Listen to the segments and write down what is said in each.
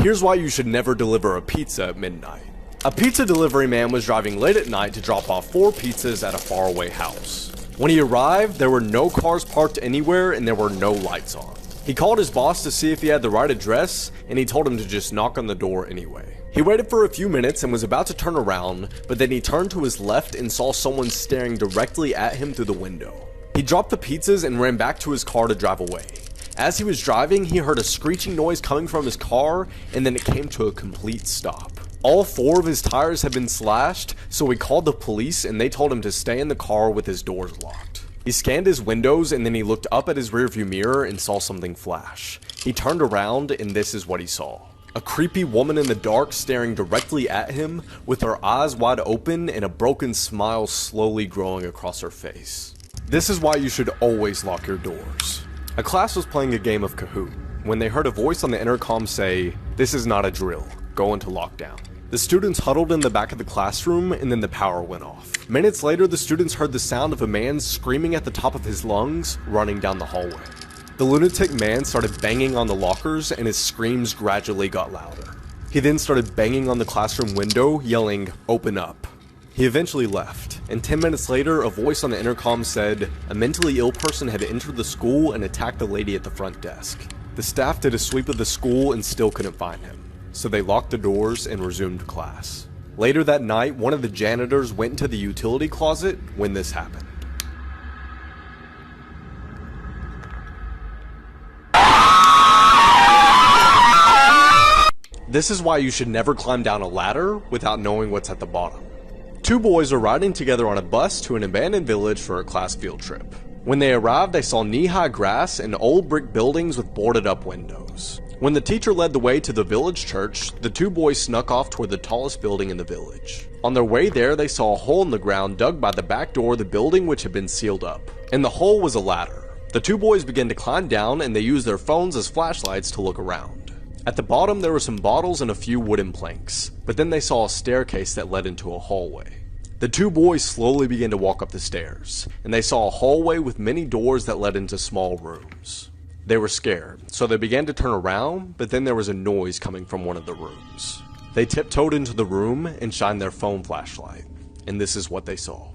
Here's why you should never deliver a pizza at midnight. A pizza delivery man was driving late at night to drop off 4 pizzas at a faraway house. When he arrived, there were no cars parked anywhere and there were no lights on. He called his boss to see if he had the right address, and he told him to just knock on the door anyway. He waited for a few minutes and was about to turn around, but then he turned to his left and saw someone staring directly at him through the window. He dropped the pizzas and ran back to his car to drive away. As he was driving, he heard a screeching noise coming from his car, and then it came to a complete stop. All 4 of his tires had been slashed, so he called the police and they told him to stay in the car with his doors locked. He scanned his windows and then he looked up at his rearview mirror and saw something flash. He turned around and this is what he saw. A creepy woman in the dark staring directly at him with her eyes wide open and a broken smile slowly growing across her face. This is why you should always lock your doors. A class was playing a game of Kahoot when they heard a voice on the intercom say, "This is not a drill, go into lockdown." The students huddled in the back of the classroom and then the power went off. Minutes later, the students heard the sound of a man screaming at the top of his lungs, running down the hallway. The lunatic man started banging on the lockers and his screams gradually got louder. He then started banging on the classroom window, yelling, "Open up." He eventually left, and 10 minutes later, a voice on the intercom said, a mentally ill person had entered the school and attacked the lady at the front desk. The staff did a sweep of the school and still couldn't find him, so they locked the doors and resumed class. Later that night, one of the janitors went into the utility closet when this happened. This is why you should never climb down a ladder without knowing what's at the bottom. 2 boys are riding together on a bus to an abandoned village for a class field trip. When they arrived, they saw knee-high grass and old brick buildings with boarded-up windows. When the teacher led the way to the village church, the 2 boys snuck off toward the tallest building in the village. On their way there, they saw a hole in the ground dug by the back door of the building which had been sealed up. In the hole was a ladder. The 2 boys began to climb down and they used their phones as flashlights to look around. At the bottom there were some bottles and a few wooden planks, but then they saw a staircase that led into a hallway. The 2 boys slowly began to walk up the stairs, and they saw a hallway with many doors that led into small rooms. They were scared, so they began to turn around, but then there was a noise coming from one of the rooms. They tiptoed into the room and shined their phone flashlight, and this is what they saw.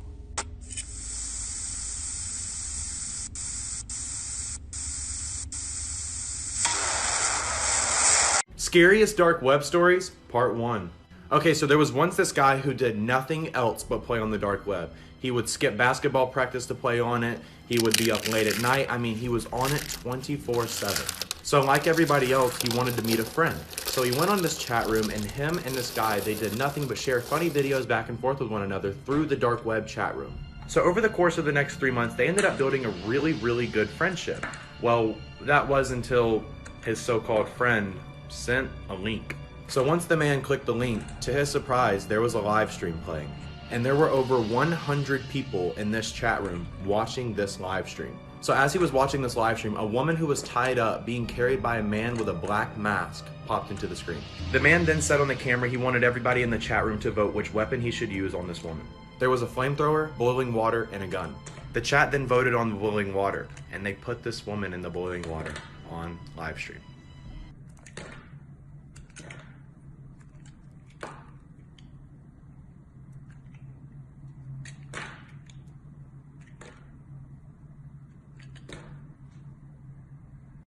Scariest dark web stories, part 1. Okay, so there was once this guy who did nothing else but play on the dark web. He would skip basketball practice to play on it. He would be up late at night. I mean, he was on it 24/7. So like everybody else, he wanted to meet a friend. So he went on this chat room, and him and this guy, they did nothing but share funny videos back and forth with one another through the dark web chat room. So over the course of the next 3 months, they ended up building a really good friendship. Well, that was until his so-called friend sent a link. So once the man clicked the link, to his surprise, there was a live stream playing. And there were over 100 people in this chat room watching this live stream. So as he was watching this live stream, a woman who was tied up, being carried by a man with a black mask, popped into the screen. The man then said on the camera he wanted everybody in the chat room to vote which weapon he should use on this woman. There was a flamethrower, boiling water, and a gun. The chat then voted on the boiling water, and they put this woman in the boiling water on live stream.